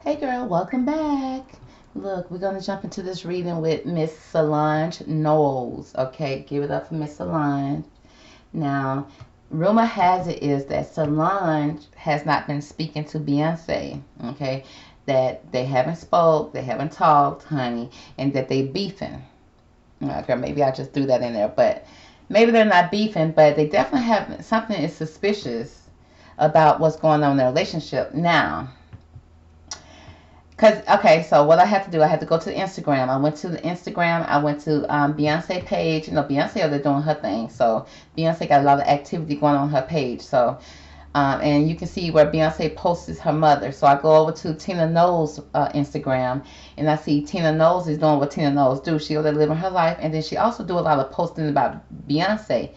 Hey girl, welcome back. Look, we're going to jump into this reading with Miss Solange Knowles. Okay, give it up for Miss Solange. Now, rumor has it is that Solange has not been speaking to Beyonce. Okay, that they haven't spoke, they haven't talked, honey, and that they beefing. Okay, maybe I just threw that in there, but maybe they're not beefing, but they definitely have something is suspicious about what's going on in their relationship now. Cause okay, so what I had to do, I had to go to the Instagram. I went to the Instagram. I went to Beyonce page. You know, Beyonce over there doing her thing. So Beyonce got a lot of activity going on her page. So and you can see where Beyonce posts her mother. So I go over to Tina Knowles' Instagram, and I see Tina Knowles is doing what Tina Knowles do. She over there living her life, and then she also do a lot of posting about Beyonce.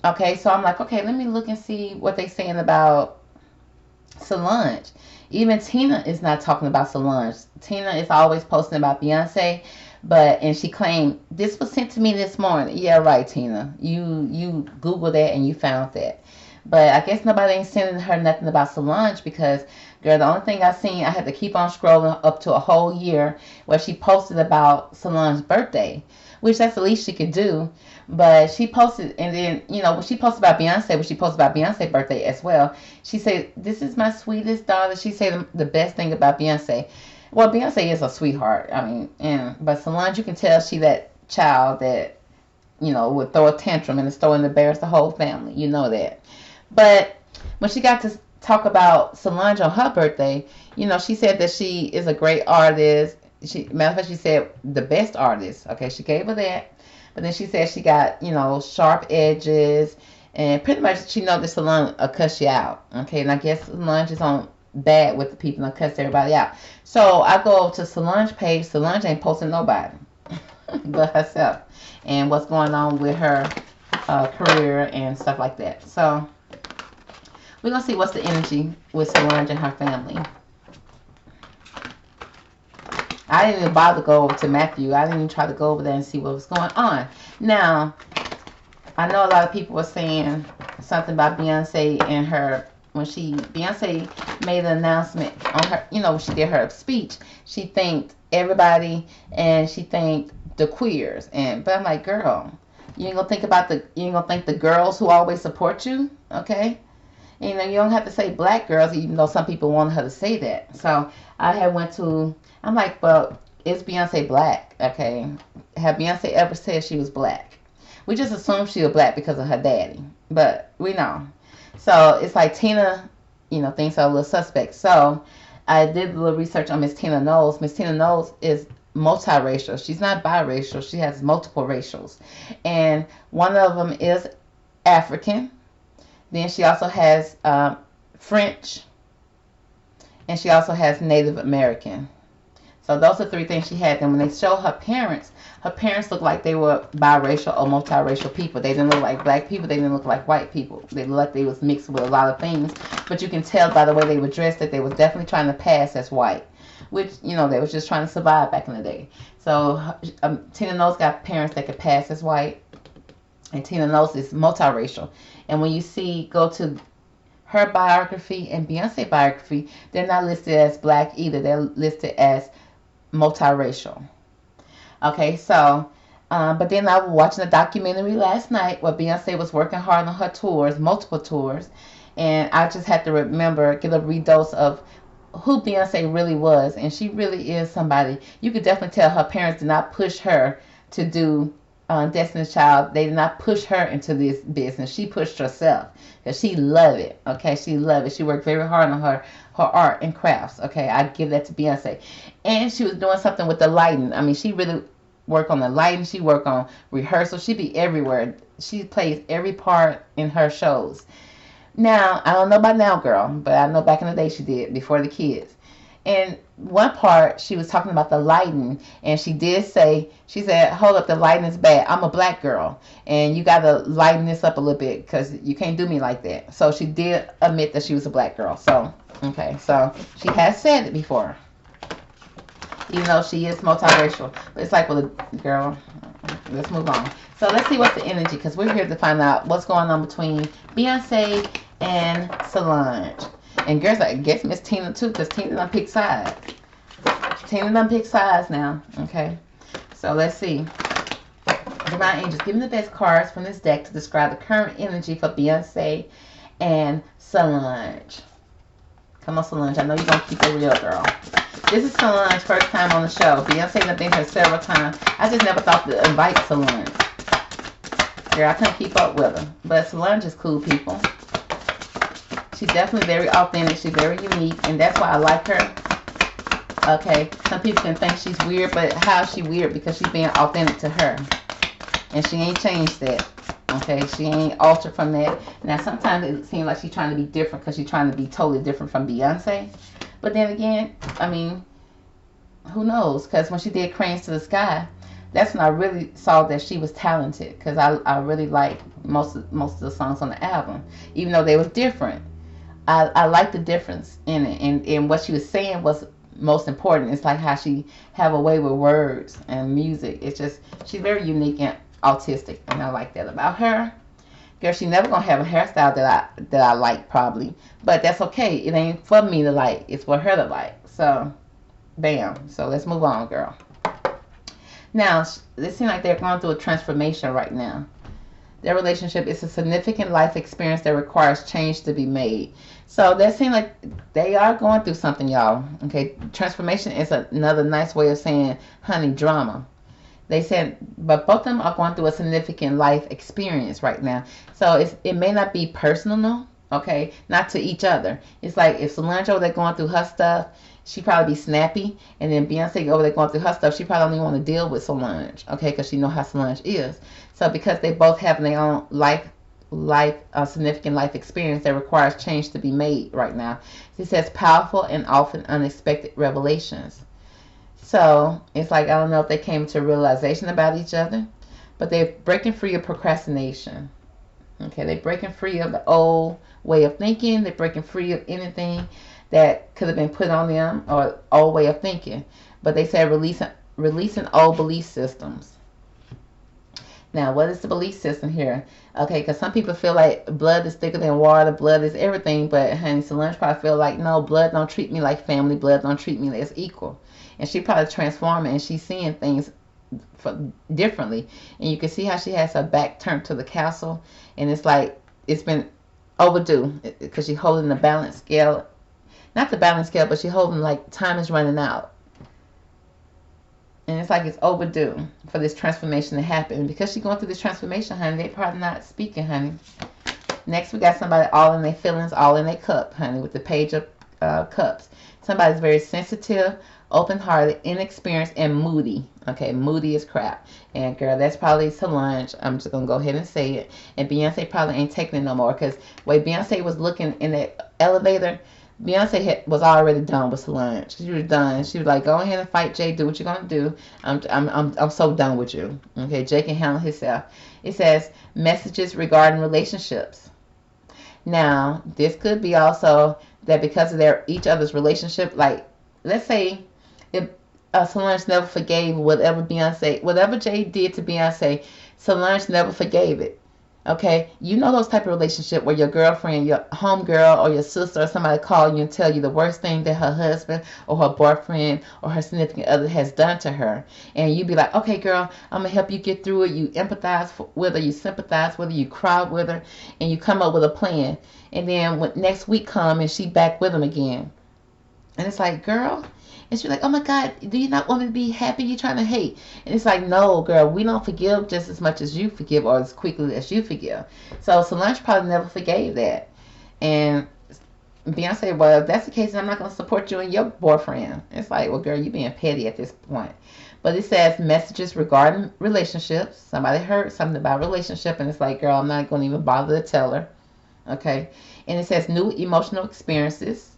Okay, so I'm like, okay, let me look and see what they saying about Solange. Even Tina is not talking about Solange. Tina is always posting about Beyonce, and she claimed this was sent to me this morning. Yeah, right, Tina. You Googled that and you found that. But I guess nobody ain't sending her nothing about Solange because, girl, the only thing I seen, I had to keep on scrolling up to a whole year where she posted about Solange's birthday, which that's the least she could do. But she posted, and then, you know, when she posted about Beyonce, when she posted about Beyonce's birthday as well, she said, "This is my sweetest daughter." She said the best thing about Beyonce. Well, Beyonce is a sweetheart. I mean, but Solange, you can tell she that child that, you know, would throw a tantrum and throw and embarrass the whole family. You know that. But when she got to talk about Solange on her birthday, you know, she said that she is a great artist. Matter of fact, she said the best artist. Okay, she gave her that. But then she said she got, you know, sharp edges. And pretty much she know that Solange will cuss you out. Okay, and I guess Solange is on bad with the people and cuss everybody out. So I go over to Solange page. Solange ain't posting nobody but herself. And what's going on with her career and stuff like that. So we're going to see what's the energy with Solange and her family. I didn't even bother to go over to Matthew. I didn't even try to go over there and see what was going on. Now, I know a lot of people were saying something about Beyonce and her, when Beyonce made an announcement on her, you know, when she did her speech, she thanked everybody and she thanked the queers. But I'm like, girl, you ain't gonna thank the girls who always support you, okay? And, you know, you don't have to say black girls, even though some people want her to say that. So I'm like, well, is Beyonce black? Okay. Have Beyonce ever said she was black? We just assume she was black because of her daddy. But we know. So it's like Tina, you know, things are a little suspect. So I did a little research on Miss Tina Knowles. Miss Tina Knowles is multiracial. She's not biracial. She has multiple racials. And one of them is African. Then she also has French. And she also has Native American. So those are three things she had. And when they show her parents looked like they were biracial or multiracial people. They didn't look like black people. They didn't look like white people. They looked like they was mixed with a lot of things. But you can tell by the way they were dressed that they was definitely trying to pass as white. Which, you know, they was just trying to survive back in the day. So Tina Knowles got parents that could pass as white. And Tina Knowles is multiracial. And when you go to her biography and Beyonce biography, they're not listed as black either. They're listed as multiracial. Okay, so but then I was watching a documentary last night where Beyonce was working hard on her tours, multiple tours, and I just had to get a redose of who Beyonce really was. And she really is somebody. You could definitely tell her parents did not push her to do Destiny's Child. They did not push her into this business. She pushed herself because she loved it. Okay, she loved it. She worked very hard on her art and crafts. Okay, I give that to Beyonce. And she was doing something with the lighting. I mean, she really worked on the lighting. She worked on rehearsal. She be everywhere. She plays every part in her shows. Now, I don't know about now, girl, but I know back in the day she did, before the kids. And one part, she was talking about the lighting, and she said, hold up, the lighting is bad. I'm a black girl, and you got to lighten this up a little bit because you can't do me like that. So she did admit that she was a black girl. So, okay, so she has said it before, even though she is multiracial. But it's like, well, girl, let's move on. So let's see what's the energy, because we're here to find out what's going on between Beyonce and Solange. And girls, I guess Miss Tina too, because Tina done pick sides. Tina done pick sides now. Okay. So let's see. Divine Angels, give me the best cards from this deck to describe the current energy for Beyonce and Solange. Come on, Solange. I know you're going to keep it real, girl. This is Solange's first time on the show. Beyonce has been here several times. I just never thought to invite Solange. Girl, I couldn't keep up with her. But Solange is cool, people. She's definitely very authentic. She's very unique. And that's why I like her. Okay. Some people can think she's weird. But how is she weird? Because she's being authentic to her. And she ain't changed that. Okay, she ain't altered from that. Now, sometimes it seems like she's trying to be different because she's trying to be totally different from Beyonce. But then again, I mean, who knows? Because when she did Cranes to the Sky, that's when I really saw that she was talented. Because I really liked most of the songs on the album. Even though they was different. I liked the difference in it. And what she was saying was most important. It's like how she have a way with words and music. It's just, she's very unique and autistic, and I like that about her. Girl, she never gonna have a hairstyle that I like, probably, but that's okay. It ain't for me to like, it's for her to like. So bam. So let's move on, girl. Now, it seems like they're going through a transformation right now. Their relationship is a significant life experience that requires change to be made. So that seems like they are going through something, y'all. Okay, transformation is another nice way of saying, honey, drama. They said, but both of them are going through a significant life experience right now. So it may not be personal, okay, not to each other. It's like if Solange over there going through her stuff, she probably be snappy, and then Beyonce over there going through her stuff, she probably don't even want to deal with Solange, okay, because she know how Solange is. So because they both have their own significant life experience that requires change to be made right now. She says powerful and often unexpected revelations. So it's like, I don't know if they came to a realization about each other, but they're breaking free of procrastination. Okay, they're breaking free of the old way of thinking. They're breaking free of anything that could have been put on them or old way of thinking. But they said releasing old belief systems. Now, what is the belief system here? Okay, because some people feel like blood is thicker than water, blood is everything, but honey, Solange probably feel like, no, blood don't treat me like family, blood don't treat me as equal. And she probably transforming, and she's seeing things differently. And you can see how she has her back turned to the castle, and it's like it's been overdue because she's holding the balance scale. Not the balance scale, but she's holding like time is running out. And it's like it's overdue for this transformation to happen. And because she's going through this transformation, honey, they probably not speaking, honey. Next, we got somebody all in their feelings, all in their cup, honey, with the Page of Cups. Somebody's very sensitive, open-hearted, inexperienced, and moody. Okay, moody as crap. And girl, that's probably Solange. I'm just going to go ahead and say it. And Beyonce probably ain't taking it no more. Because the way Beyonce was looking in that elevator, Beyonce was already done with Solange. She was done. She was like, go ahead and fight Jay. Do what you're going to do. I'm so done with you. Okay, Jay can handle himself. It says, messages regarding relationships. Now, this could be also that because of their each other's relationship, like, let's say if Solange never forgave whatever Jay did to Beyonce, Solange never forgave it. Okay, you know those type of relationship where your girlfriend, your homegirl, or your sister or somebody call you and tell you the worst thing that her husband or her boyfriend or her significant other has done to her, and you be like, okay, girl, I'm gonna help you get through it. You empathize with her, you sympathize with her, you cry with her, and you come up with a plan. And then when next week come and she back with him again, and it's like, girl. And she's like, oh my God, do you not want me to be happy? You're trying to hate. And it's like, no, girl, we don't forgive just as much as you forgive or as quickly as you forgive. So Solange probably never forgave that. And Beyonce, well, if that's the case, I'm not going to support you and your boyfriend. It's like, well, girl, you're being petty at this point. But it says messages regarding relationships. Somebody heard something about relationship, and it's like, girl, I'm not going to even bother to tell her. Okay. And it says new emotional experiences,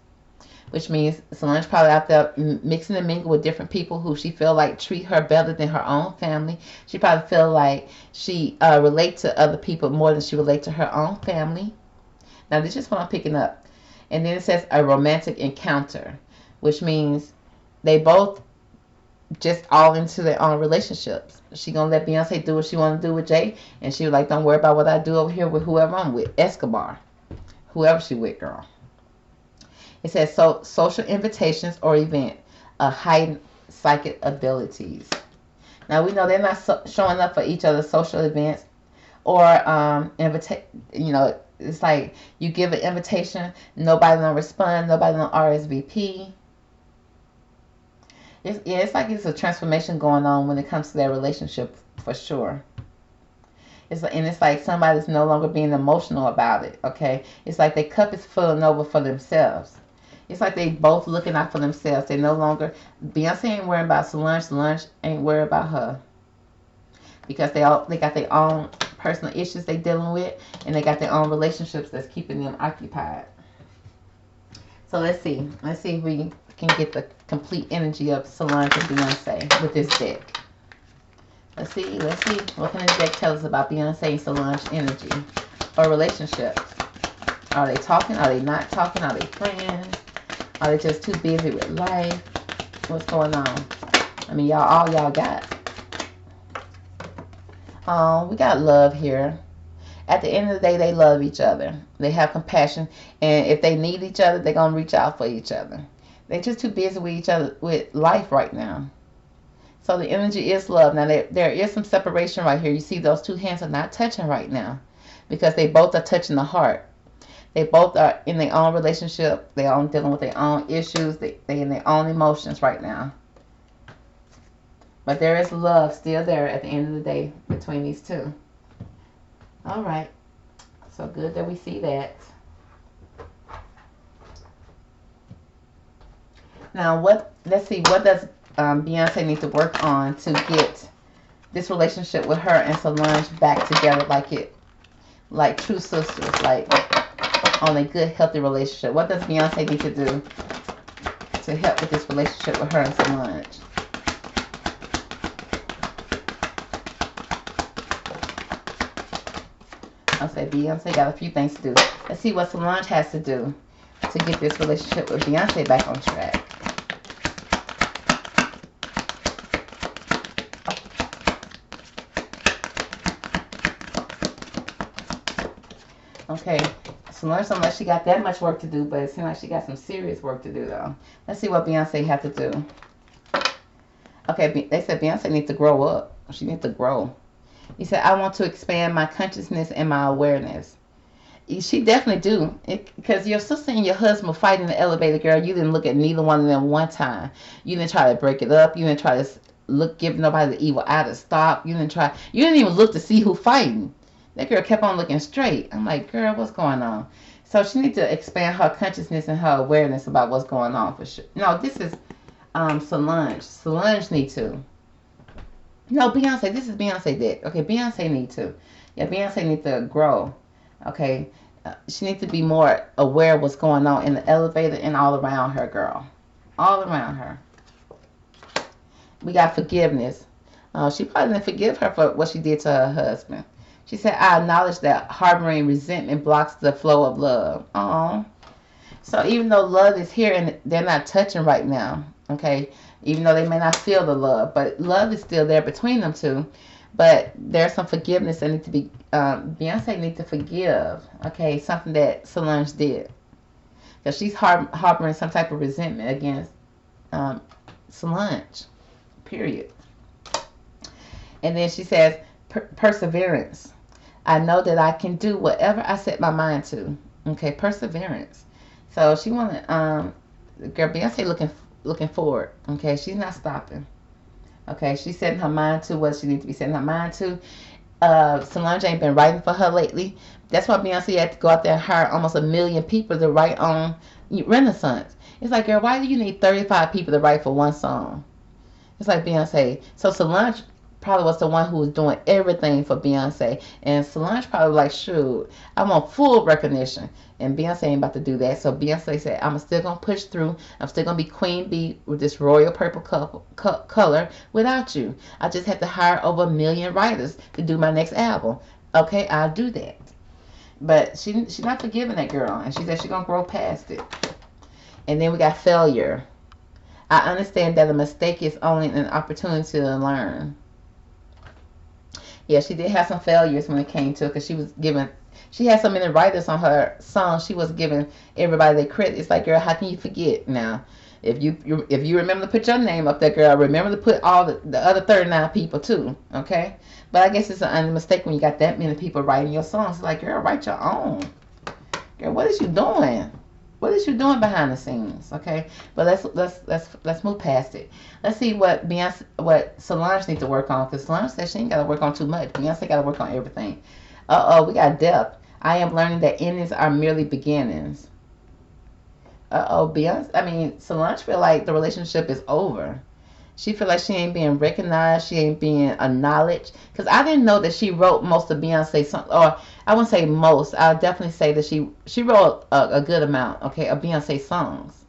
which means Solange probably out there mixing and mingling with different people who she feel like treat her better than her own family. She probably feel like she relate to other people more than she relate to her own family. Now, this is what I'm picking up. And then it says a romantic encounter, which means they both just all into their own relationships. She gonna let Beyonce do what she want to do with Jay, and she was like, don't worry about what I do over here with whoever I'm with, Escobar, whoever she with, girl. It says social invitations or event, heightened psychic abilities. Now we know they're not showing up for each other's social events or you know, it's like you give an invitation, nobody don't respond, nobody don't RSVP. It's like it's a transformation going on when it comes to their relationship for sure. It's like somebody's no longer being emotional about it. Okay, it's like their cup is filling over for themselves. It's like they both looking out for themselves. They no longer, Beyonce ain't worrying about Solange. Solange ain't worried about her, because they got their own personal issues they dealing with, and they got their own relationships that's keeping them occupied. So let's see if we can get the complete energy of Solange and Beyonce with this deck. Let's see what can this deck tell us about Beyonce and Solange energy or relationship. Are they talking? Are they not talking? Are they friends? Are they just too busy with life? What's going on? I mean, all y'all got. We got love here. At the end of the day, they love each other. They have compassion, and if they need each other, they're gonna reach out for each other. They're just too busy with each other, with life right now. So the energy is love. Now there is some separation right here. You see those two hands are not touching right now, because they both are touching the heart. They both are in their own relationship. They are dealing with their own issues. They in their own emotions right now. But there is love still there at the end of the day between these two. All right. So good that we see that. Now let's see, what does Beyonce need to work on to get this relationship with her and Solange back together like true sisters, like on a good, healthy relationship? What does Beyonce need to do to help with this relationship with her and Solange? I'll say Beyonce got a few things to do. Let's see what Solange has to do to get this relationship with Beyonce back on track. Okay, Solange don't like she got that much work to do, but it seems like she got some serious work to do, though. Let's see what Beyonce had to do. Okay, they said Beyonce needs to grow up. She needs to grow. He said, I want to expand my consciousness and my awareness. She definitely do. Because your sister and your husband were fighting in the elevator, girl. You didn't look at neither one of them one time. You didn't try to break it up. You didn't try to give nobody the evil eye to stop. You didn't even look to see who fighting. That girl kept on looking straight. I'm like, girl, what's going on? So she needs to expand her consciousness and her awareness about what's going on for sure. No, this is Solange. Solange needs to. No, Beyonce. This is Beyonce deck. Okay, Beyonce needs to. Yeah, Beyonce needs to grow. Okay, she needs to be more aware of what's going on in the elevator and all around her, girl. All around her. We got forgiveness. She probably didn't forgive her for what she did to her husband. She said, I acknowledge that harboring resentment blocks the flow of love. Aww. So even though love is here and they're not touching right now, okay, even though they may not feel the love, but love is still there between them two. But there's some forgiveness that needs to be, Beyonce needs to forgive, okay, something that Solange did. Because she's harboring some type of resentment against Solange, period. And then she says, perseverance. I know that I can do whatever I set my mind to. Okay, perseverance. So she wanted, girl, Beyonce looking forward. Okay, she's not stopping. Okay, she's setting her mind to what she needs to be setting her mind to. Solange ain't been writing for her lately. That's why Beyonce had to go out there and hire almost 1 million people to write on Renaissance. It's like, girl, why do you need 35 people to write for one song? It's like Beyonce. So Solange probably was the one who was doing everything for Beyonce. And Solange probably like, shoot, I want full recognition. And Beyonce ain't about to do that. So Beyonce said, I'm still going to push through. I'm still going to be Queen Bee with this royal purple color without you. I just have to hire over 1 million writers to do my next album. Okay, I'll do that. But she's not forgiving that girl. And she said she's going to grow past it. And then we got failure. I understand that a mistake is only an opportunity to learn. Yeah, she did have some failures when it came to it, because she was She had so many writers on her song. She was giving everybody their credit. It's like, girl, how can you forget now? If you remember to put your name up there, girl, remember to put all the other 39 people too, okay? But I guess it's an mistake when you got that many people writing your songs. It's like, girl, write your own. Girl, what is you doing? What is you doing behind the scenes? Okay, but let's move past it. Let's see what Solange needs to work on, because Solange says she ain't got to work on too much. Beyonce got to work on everything. We got depth. I am learning that endings are merely beginnings. Solange feel like the relationship is over. She feel like she ain't being recognized. She ain't being acknowledged. Because I didn't know that she wrote most of Beyonce's songs. Or I wouldn't say most. I'll definitely say that she wrote a good amount, okay, of Beyonce songs.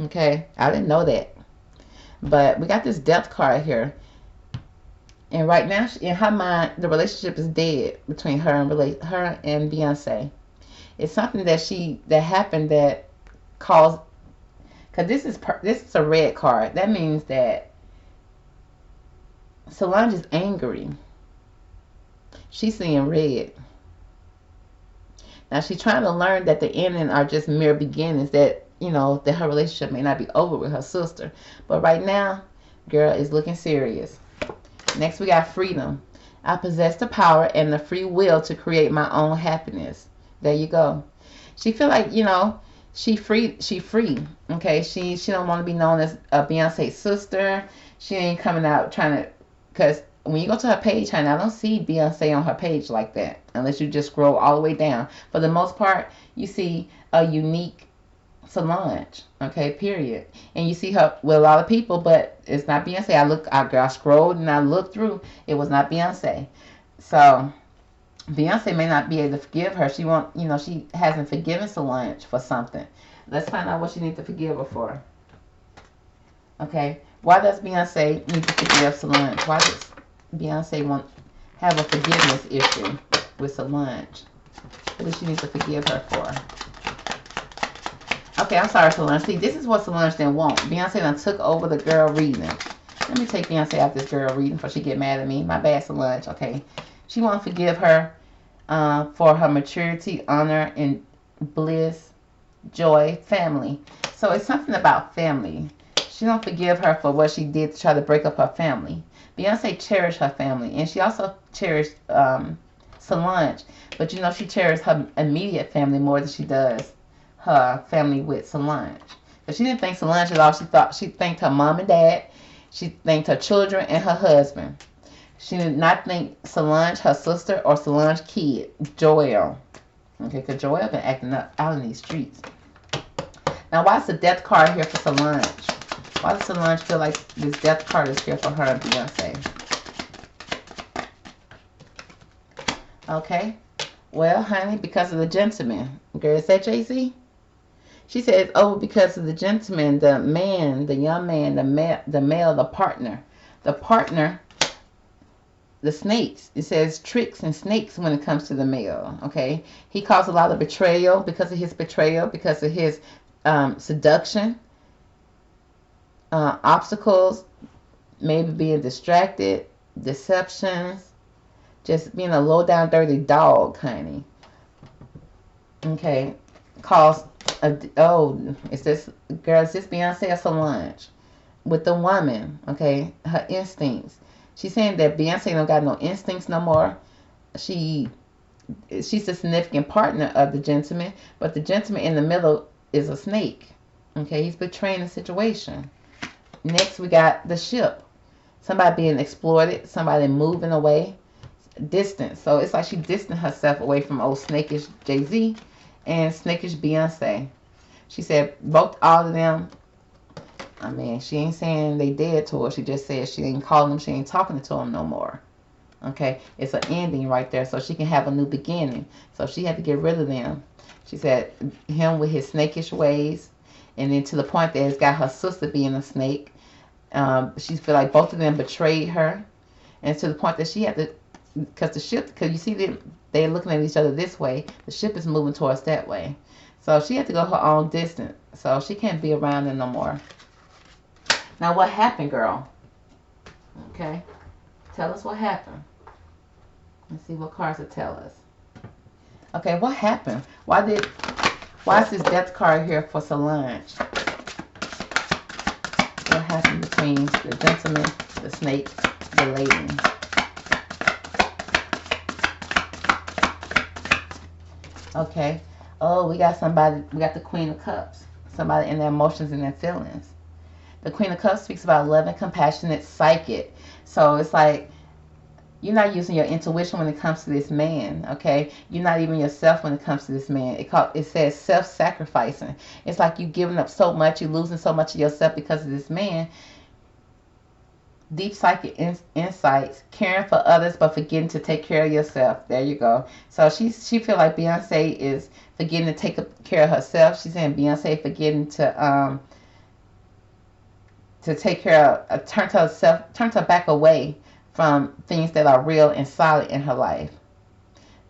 Okay, I didn't know that. But we got this death card here. And right now, in her mind, the relationship is dead between her and Beyonce. It's something that happened that caused. Because this is a red card. That means that Solange is angry. She's seeing red. Now she's trying to learn that the ending are just mere beginnings. That that her relationship may not be over with her sister. But right now, girl is looking serious. Next we got freedom. I possess the power and the free will to create my own happiness. There you go. She feel like she free. Okay, she don't want to be known as a Beyonce sister. She ain't coming out trying to, because when you go to her page, honey, I don't see Beyonce on her page like that unless you just scroll all the way down. For the most part, you see a unique Solange. Okay, period. And you see her with a lot of people, but it's not Beyonce. I scrolled and I looked through. It was not Beyonce. So Beyonce may not be able to forgive her. She hasn't forgiven Solange for something. Let's find out what she needs to forgive her for. Okay, why does Beyonce need to forgive Solange? Why does Beyonce have a forgiveness issue with Solange? What does she need to forgive her for? Okay, I'm sorry, Solange. See, this is what Solange didn't want. Beyonce done took over the girl reading. Let me take Beyonce out this girl reading before she get mad at me. My bad, Solange. Okay. She want to forgive her for her maturity, honor, and bliss, joy, family. So it's something about family. She don't forgive her for what she did to try to break up her family. Beyonce cherished her family, and she also cherished Solange. But she cherished her immediate family more than she does her family with Solange. But she didn't thank Solange at all. She thanked her mom and dad. She thanked her children and her husband. She did not thank Solange, her sister, or Solange's kid, Joelle. Okay, because Joelle been acting up out in these streets. Now, why is the death card here for Solange? Why does Solange feel like this death card is here for her and Beyonce? Okay. Well, honey, because of the gentleman. Girl, is that Jay-Z? She says, oh, because of the gentleman, the man, the young man, the male, the partner. The partner, the snakes. It says tricks and snakes when it comes to the male, okay? He caused a lot of betrayal because of his seduction, obstacles, maybe being distracted, deceptions, just being a low-down, dirty dog, honey. Okay, caused is this Beyonce or Solange? With the woman, okay, her instincts. She's saying that Beyonce don't got no instincts no more. She's a significant partner of the gentleman, but the gentleman in the middle is a snake. Okay, he's betraying the situation. Next, we got the ship. Somebody being exploited, somebody moving away, distance. So it's like she distanced herself away from old snakish Jay-Z and snakish Beyonce. She said all of them. I mean, she ain't saying they dead to her. She just said she ain't calling them. She ain't talking to them no more. Okay, it's an ending right there, so she can have a new beginning. So she had to get rid of them. She said him with his snakish ways, and then to the point that it's got her sister being a snake. She feel like both of them betrayed her, and to the point that she had to, because you see them, they're looking at each other this way. The ship is moving towards that way. So she had to go her own distance. So she can't be around them no more. Now what happened, girl? Okay. Tell us what happened. Let's see what cards will tell us. Okay, what happened? Why is this death card here for Solange? What happened between the gentleman, the snake, the lady? Okay. Oh, we got somebody. We got the Queen of Cups. Somebody in their emotions and their feelings. The Queen of Cups speaks about loving, compassionate, psychic. So it's like you're not using your intuition when it comes to this man, okay? You're not even yourself when it comes to this man. It says self-sacrificing. It's like you're giving up so much, you're losing so much of yourself because of this man. Deep psychic insights, caring for others but forgetting to take care of yourself. There you go. So she feel like Beyonce is forgetting to take care of herself. She's saying Beyonce forgetting to take care of, turn her back away from things that are real and solid in her life.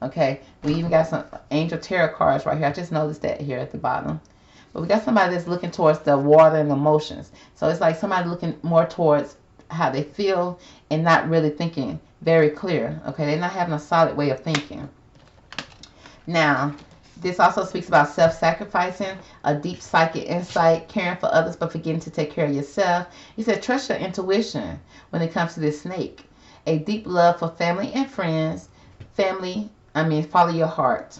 Okay, we even got some angel tarot cards right here. I just noticed that here at the bottom. But we got somebody that's looking towards the water and emotions. So it's like somebody looking more towards how they feel and not really thinking very clear. Okay, they're not having a solid way of thinking. Now, this also speaks about self-sacrificing, a deep psychic insight, caring for others but forgetting to take care of yourself. He said trust your intuition when it comes to this snake. A deep love for family and friends. Follow your heart.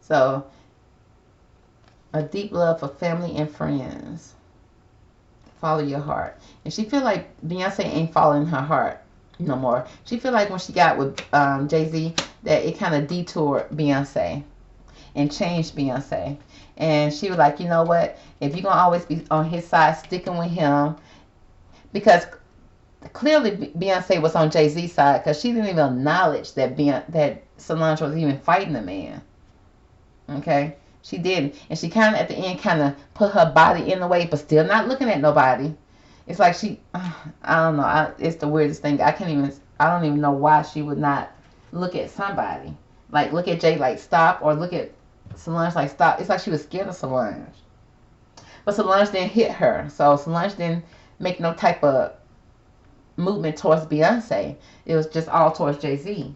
So, a deep love for family and friends. Follow your heart. And she feel like Beyonce ain't following her heart no more. She feel like when she got with Jay-Z that it kind of detoured Beyonce and changed Beyonce. And she was like, you know what? If you're going to always be on his side, sticking with him, because clearly Beyonce was on Jay-Z's side because she didn't even acknowledge that Solange was even fighting the man. Okay? She didn't. And she kind of, at the end, kind of put her body in the way, but still not looking at nobody. It's like she, I don't know. It's the weirdest thing. I don't even know why she would not look at somebody. Like, look at Jay, like, stop, or look at Solange, like, stop. It's like she was scared of Solange. But Solange didn't hit her. So Solange didn't make no type of movement towards Beyonce. It was just all towards Jay-Z.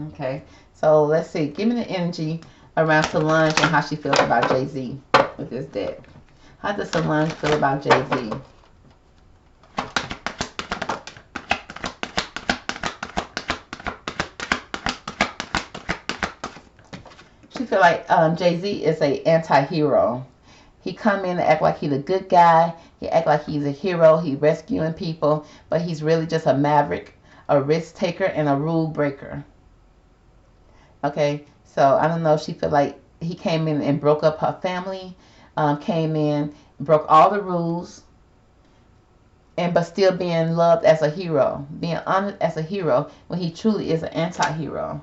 Okay. So let's see. Give me the energy around Solange and how she feels about Jay-Z with this deck. How does Solange feel about Jay-Z? She feel like Jay-Z is a anti-hero. He come in and act like he's a good guy. He act like he's a hero. He rescuing people, but he's really just a maverick, a risk taker, and a rule breaker. Okay, so I don't know. She feel like he came in and broke up her family. Came in, broke all the rules, but still being loved as a hero, being honored as a hero when he truly is an anti-hero.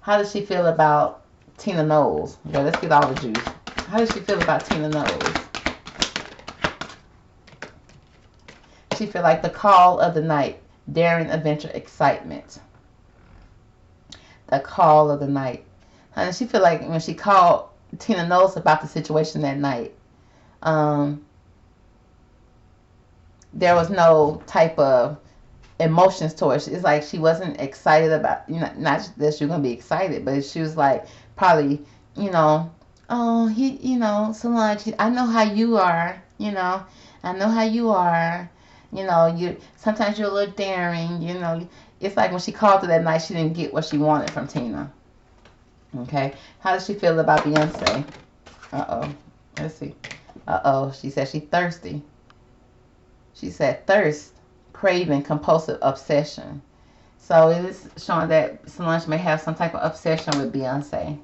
How does she feel about Tina Knowles? Okay, let's get all the juice. How does she feel about Tina Knowles? She feel like the call of the night, daring, adventure, excitement. The call of the night. And she feel like when she called Tina Knowles about the situation that night, there was no type of emotions towards it. It's like she wasn't excited about, not that she was gonna be excited, but she was like probably, oh, Solange, I know how you are, I know how you are, you sometimes you're a little daring, It's like when she called her that night, she didn't get what she wanted from Tina. Okay, how does she feel about Beyonce? Let's see. She said she's thirsty. She said thirst, craving, compulsive obsession. So it is showing that Solange may have some type of obsession with Beyonce.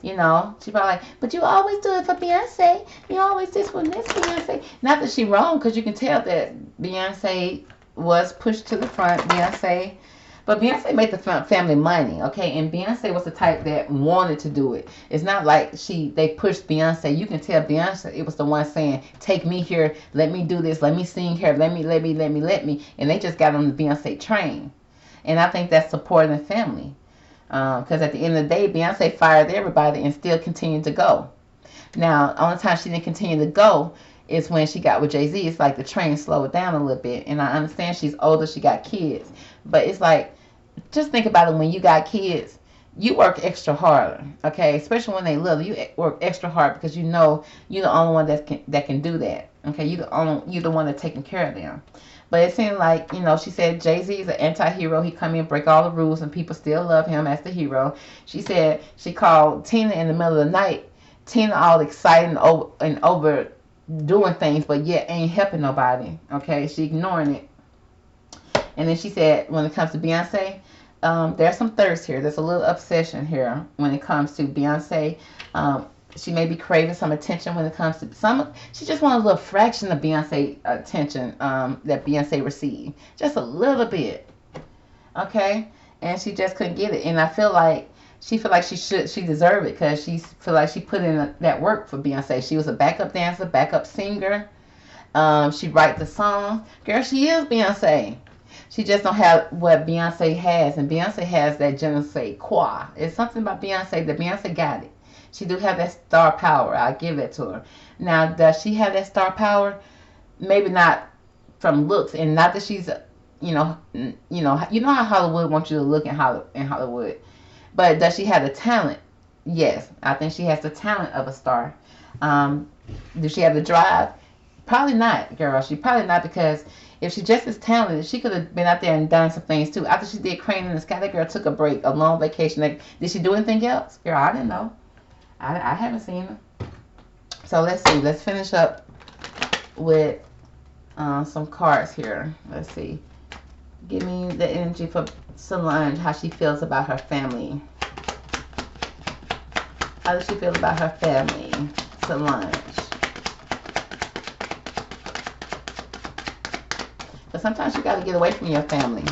She probably like, but you always do it for Beyonce. You always this for this Beyonce. Not that she wrong, because you can tell that Beyonce was pushed to the front. But Beyonce made the family money, okay? And Beyonce was the type that wanted to do it. It's not like they pushed Beyonce. You can tell Beyonce, it was the one saying, take me here, let me do this, let me sing here, let me. And they just got on the Beyonce train. And I think that's supporting the family. Because at the end of the day, Beyonce fired everybody and still continued to go. Now, the only time she didn't continue to go is when she got with Jay-Z. It's like the train slowed down a little bit. And I understand she's older, she got kids. But it's like just think about it. When you got kids, you work extra hard, okay? Especially when they little, you work extra hard because you know you're the only one that can do that, okay? You're the one that's taking care of them. But it seemed like, you know, she said Jay-Z is an anti-hero. He come in, break all the rules, and people still love him as the hero. She said she called Tina in the middle of the night. Tina all excited and over doing things, but yet ain't helping nobody, okay? She ignoring it. And then she said, when it comes to Beyonce, there's some thirst here. There's a little obsession here when it comes to Beyonce. She may be craving some attention when it comes to some. She just wants a little fraction of Beyonce attention that Beyonce received, just a little bit, okay? And she just couldn't get it. And I feel like she deserved it because she feel like she put in that work for Beyonce. She was a backup dancer, backup singer. She write the songs. Girl, she is Beyonce. She just don't have what Beyonce has, and Beyonce has that je ne sais quoi. It's something about Beyonce that Beyonce got it. She do have that star power. I give that to her. Now, does she have that star power? Maybe not from looks, and not that she's, you know how Hollywood wants you to look in Hollywood. But does she have the talent? Yes, I think she has the talent of a star. Does she have the drive? Probably not, girl. She probably not, because if she just as talented, she could have been out there and done some things too. After she did Crane in the Sky, that girl took a break, a long vacation. Like, did she do anything else? Girl, I didn't know. I haven't seen her. So let's see. Let's finish up with some cards here. Let's see. Give me the energy for Solange, how she feels about her family. How does she feel about her family, Solange? But sometimes you got to get away from your family.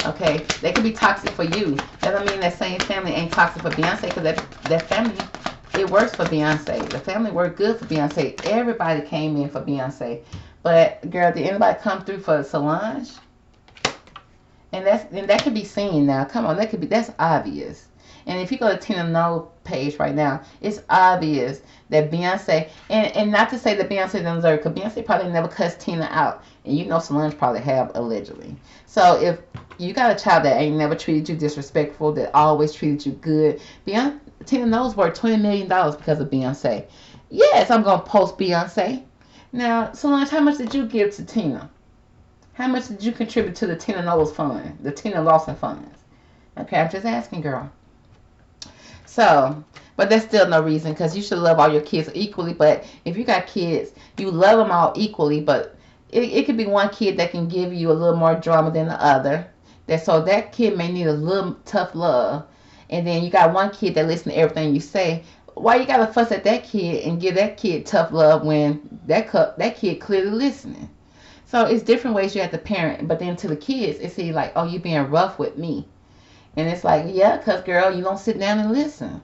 Okay? They can be toxic for you. That don't mean that same family ain't toxic for Beyonce, because that family, it works for Beyonce. The family worked good for Beyonce. Everybody came in for Beyonce. But, girl, did anybody come through for Solange? And that can be seen now. Come on, that's obvious. And if you go to Tina Knowles page right now, it's obvious that Beyonce, and not to say that Beyonce doesn't deserve, because Beyonce probably never cussed Tina out. And you know Solange probably have, allegedly. So if you got a child that ain't never treated you disrespectful, that always treated you good, Tina Knowles worth $20 million because of Beyonce. Yes, I'm going to post Beyonce. Now, Solange, how much did you give to Tina? How much did you contribute to the Tina Knowles fund, the Tina Lawson funds? Okay, I'm just asking, girl. So, but that's still no reason, because you should love all your kids equally. But if you got kids, you love them all equally, but it could be one kid that can give you a little more drama than the other. So that kid may need a little tough love. And then you got one kid that listens to everything you say. Why you gotta fuss at that kid and give that kid tough love when that kid clearly listening? So it's different ways you have to parent. But then to the kids, it's like, oh, you being rough with me. And it's like, yeah, because, girl, you don't sit down and listen.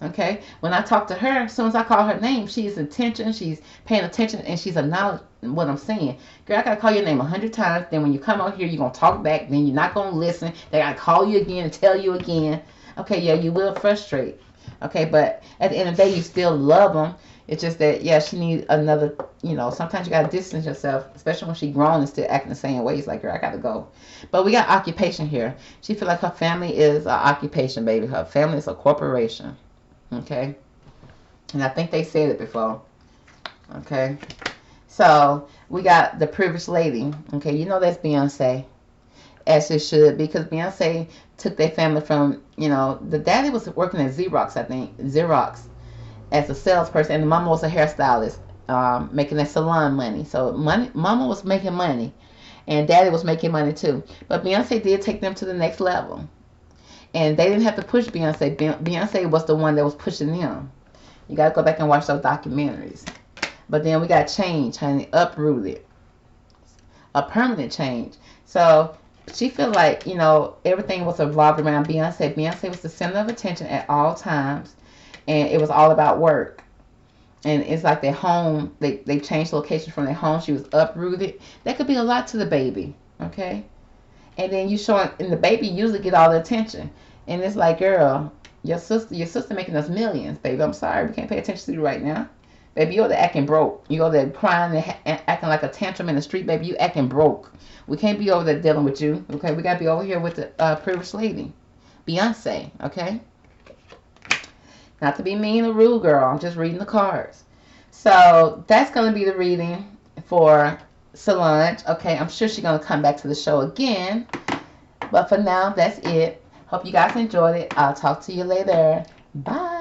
Okay? When I talk to her, as soon as I call her name, she's attention, she's paying attention, and she's acknowledging what I'm saying. Girl, I got to call your name 100 times. Then when you come out here, you're going to talk back. Then you're not going to listen. They got to call you again and tell you again. Okay, yeah, you will frustrate. Okay, but at the end of the day, you still love them. It's just that, yeah, she needs another, sometimes you got to distance yourself, especially when she's grown and still acting the same way. It's like, girl, I got to go. But we got occupation here. She feel like her family is an occupation, baby. Her family is a corporation. Okay? And I think they said it before. Okay? So, we got the privileged lady. Okay, you know that's Beyonce. As it should, because Beyonce took their family from, the daddy was working at Xerox, I think. Xerox. As a salesperson, and the mama was a hairstylist, making that salon money. So mama was making money, and daddy was making money too. But Beyonce did take them to the next level, and they didn't have to push Beyonce. Beyonce was the one that was pushing them. You gotta go back and watch those documentaries. But then we got change, honey, uprooted, a permanent change. So she feel like everything was revolved around Beyonce. Beyonce was the center of attention at all times. And it was all about work. And it's like their home, they changed location from their home. She was uprooted. That could be a lot to the baby, okay? And then and the baby usually get all the attention. And it's like, girl, your sister making us millions, baby. I'm sorry, we can't pay attention to you right now. Baby, you're the acting broke. You're the crying and acting like a tantrum in the street. Baby, you acting broke. We can't be over there dealing with you. Okay, we got to be over here with the privileged lady. Beyonce, okay? Not to be mean or rude, girl. I'm just reading the cards. So that's going to be the reading for Solange. Okay, I'm sure she's going to come back to the show again. But for now, that's it. Hope you guys enjoyed it. I'll talk to you later. Bye.